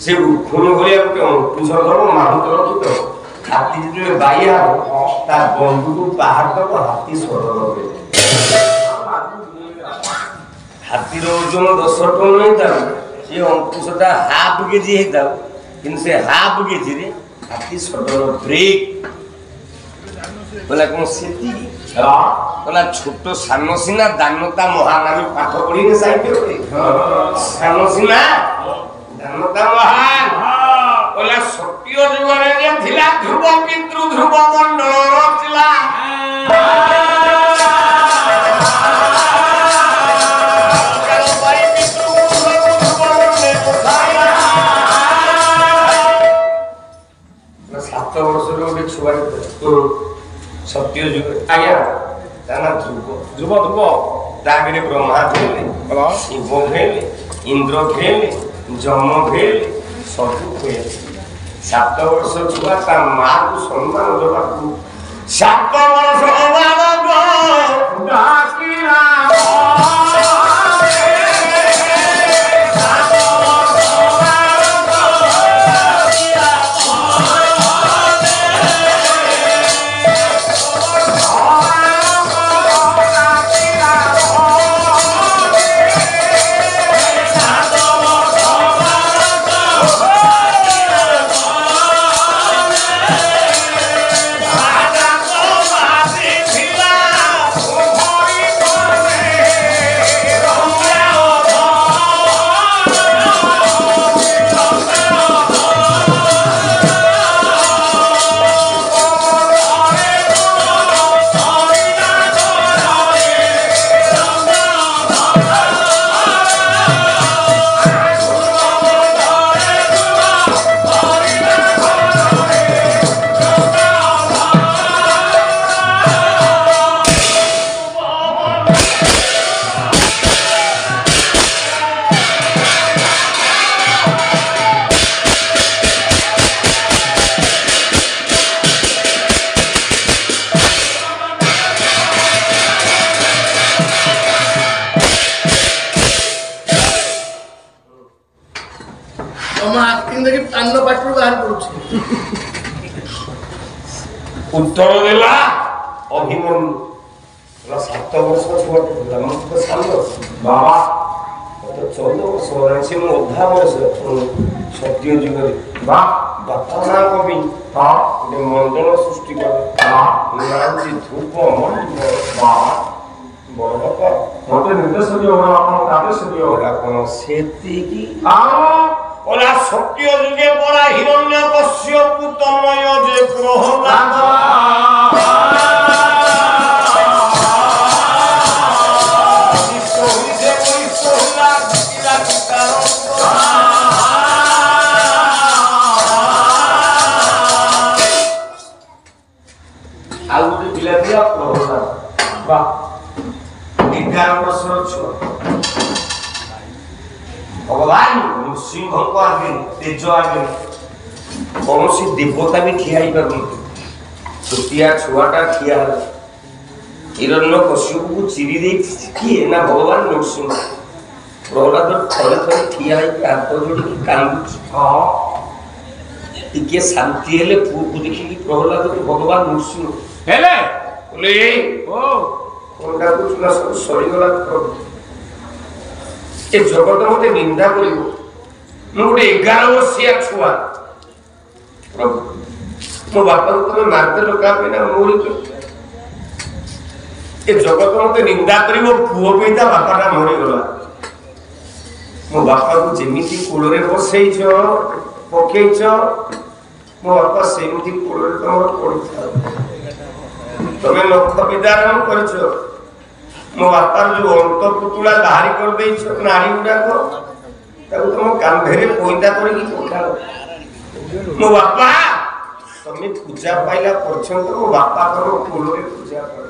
से खुण भलिया गोटे अंकुश धर्म माहुत रखित हाथी जो बाइया ता बंधु को बाहर तक हाथी सरल हाथी ओजन 10 टन नहीं था ये अंकुशटा हाफ केजी होता कि से हाफ केजी रे हाथी सरल ब्रेक बोला कौन से बोला छोट सान सीना दानता महान पाठ पढ़ी साहित्य सान सीना दानता महान बोला सत्य जुगरे जे थिला ध्रुव पितृ ध्रुव मंडल रचिला सत्य जुग आज्ञा ताना ध्रुव ध्रुव ध्रुव तागरे ब्रह्मा भेले शिव भेले इंद्र भेले जम भेले सबु भेले 7 वर्ष छुआ ता मां को सम्मान देबा 7 वर्ष अभाव डाकिला उत्तर देला अभिमन्यु 7 वर्ष छुआ बाबा 14 वर्ष से अधा वर्ष सत्य जुग बापा ना कवि मंडल सृष्टि कर धूप बड़ बापा मत निर्देश दियो आदेश दियो से ओला सत्य जुगे पड़ा हिरण्यकश्यप तनय जे प्रहलाद आउ पिला दिया प्रहलाद 11 वर्षर छुआ भगवान सिंह को आगे तेज आगे कौन सी देवता भी ठिया ही कर छुटिया छुआटा ठिया हिरण्य कश्यप को चिरी दे किए ना भगवान नरसिंह प्रहलाद थरे थरे ठिया ही हाथ जोड़ी कांदु टिके शांति हेले पुओ को देखि प्रहलाद को भगवान नरसिंह हेले बोले ओ कोनटा कुछ ना सब सरी गला ए जगत मते निंदा करिवो मु गोटे 11 वर्षिया छुआ प्रभु मो बापा को तुम मारते लोका पे ना मोरी के ए जगत मते निंदा करिवो पुओ पेता बापा ना मरि गला मो बापा को जेमिति कोलरे बसैछो पकेइछो मो बापा सेमिति कोलरे तमर पड़िथा तमे लक्ष विदारण करछो मो बापार जो अंत पुतुला बाहरी कर दे नारी गुड़ा को तुम कांधे पैदा कर मो बापा तुम्हें पूजा पाइला पर्यंत मो बापा को फूल पूजा कर